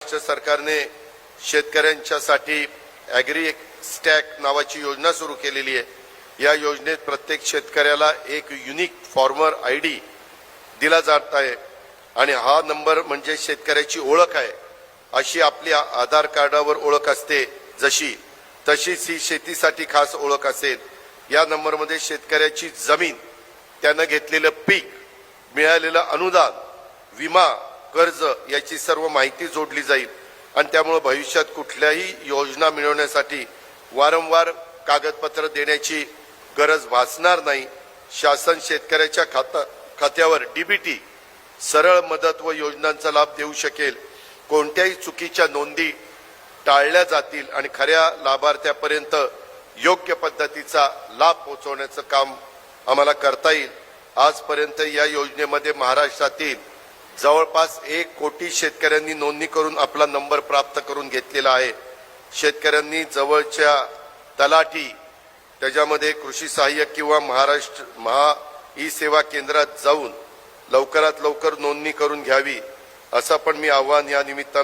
महाराष्ट्र सरकारने शेतकऱ्यांच्यासाठी agree stack नावाची योजना सुरू केलेली आहे। या योजनेत प्रत्येक शेतकऱ्याला एक युनिक फार्मर आयडी दिला जात आहे आणि हा नंबर म्हणजे शेतकऱ्याची ओळख आहे। अशी आपली आधार कार्डावर ओळख असते तशीच ही शेतीसाठी खास ओळख असेल। या नंबरमध्ये शेतकऱ्याची जमीन, त्यानं घेतलेलं पीक, मिळालेलं अनुदान, विमा, कर्ज याची सर्व माहिती जोडली जाईल आणि त्यामुळे भविष्यात कुठल्याही योजना मिळवण्यासाठी वारंवार कागदपत्र देण्याची गरज भासणार नाही। शासन शेतकऱ्याच्या खात्यावर डीबीटी सरळ मदत व योजनांचा लाभ देऊ शकेल। कोणत्याही चुकीच्या नोंदी टाळल्या जातील आणि खऱ्या लाभार्थ्यापर्यंत योग्य पद्धतीचा लाभ पोहोचवण्याचं काम आम्हाला करता येईल। आजपर्यंत या योजनेमध्ये महाराष्ट्रातील जवळपास 1 कोटी शेतकऱ्यांनी नोंदणी करून आपला नंबर प्राप्त करून घेतलेला आहे। शेतकऱ्यांनी जवळच्या तलाठी, त्याच्यामध्ये कृषी सहाय्यक किंवा महा ई सेवा केंद्रात जाऊन लवकरात लवकर नोंदणी करून घ्यावी, असं पण मी आव्हान या निमित्तानं